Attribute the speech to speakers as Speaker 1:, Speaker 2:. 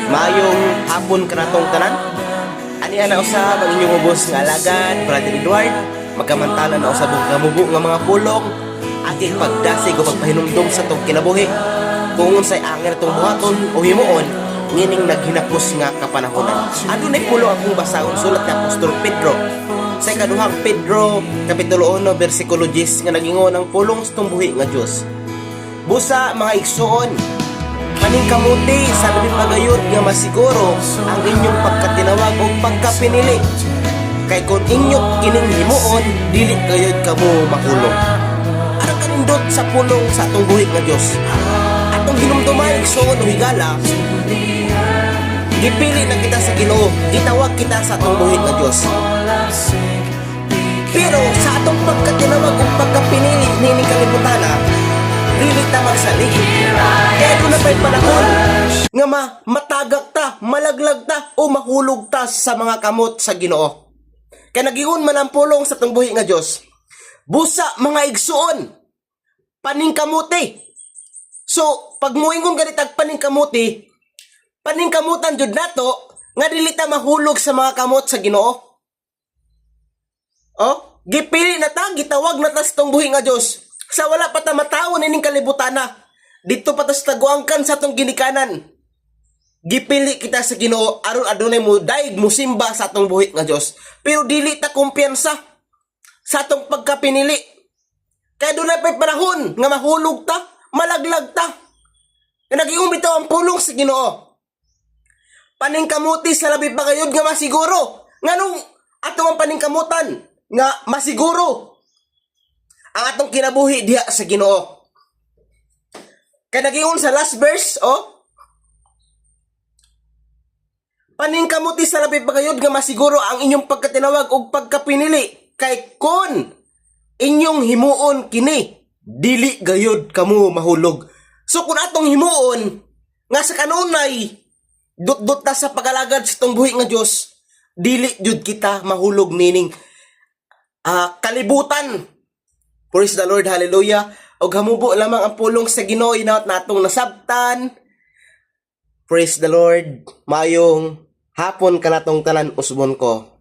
Speaker 1: Mayong hapon kanatong tanan. Ani ana usab ang inyong ubos nga alagad, Brother Edward. Magkamantala na usab og namubo nga mga pulong. Ati pagdasig o pagpahinumdum sa tong kinabuhi. Kung unsay angel tong buhaton o himuon, ngining naghinapos nga kapanahonan. Adunay pulo akong basahon sulat ni Apostol Pedro. Sa ikaduhang Pedro, Kapitulo 1, versikulo 10 nga nagingon ang pulong sa tumbuhi nga Diyos. Busa mga igsoon, paningkamuti sa labing pagayod nga masiguro ang inyong pagkatinawag o pagkapinili. Kay kung inyo kining himuon, dili gayod kamo mahulog. Arang kanindot sa pulong sa atong buhi nga Diyos. Atong hinumdumay igsoon o higala, gipili na kita sa Ginoo, gitawag kita sa atong buhi nga Diyos. Pero sa atong pagkatinawag o pagkapinili ni kalibutana, dili ta magsalig. Kaya doon na pa'y panahon nga matagak ta, malaglag ta, o mahulog ta sa mga kamot sa Ginoo. Kaya nagiun man ang pulong sa atong buhi nga Diyos. Busa mga igsuon, paningkamuti. So, pag muingon ganitag paningkamuti, paningkamutan jud nato nga dili ta mahulog sa mga kamot sa Ginoo. Oh, gipili na ta, gitawag na ta sa tong buhi nga Dios. Sa wala pa ta mataon ining kalibutana, dito pa ta sa taguangkan sa atong ginikanan. Gipili kita sa Ginoo aron adunay mo daig mo simba sa atong buhi nga Dios. Pero dili ta kumpiyansa sa atong pagkapinili. Kaya dunay pay panahon nga mahulog ta, malaglag ta. Kaya nagiung bitaw ang pulong sa Ginoo. Paningkamuti sa labi pagayod nga masiguro. Nganong ato ang paningkamutan nga masiguro ang atong kinabuhi diha sa Ginoo. Kaya nagingon sa last verse, paningkamuti sa labi pagayod nga masiguro ang inyong pagkatinawag o pagkapinili. Kay kun inyong himuon kini, dili gayod kamo mahulog. So kung atong himuon nga sa kanunay dut-dut ta sa pagalagad sa tong buhi nga Dios, dili jud kita mahulog, meaning kalibutan. Praise the Lord, hallelujah. Og hamubo lamang ang pulong sa Ginoo inaot natong nasabtan. Praise the Lord. Mayong hapon kanatong tanan usbon ko.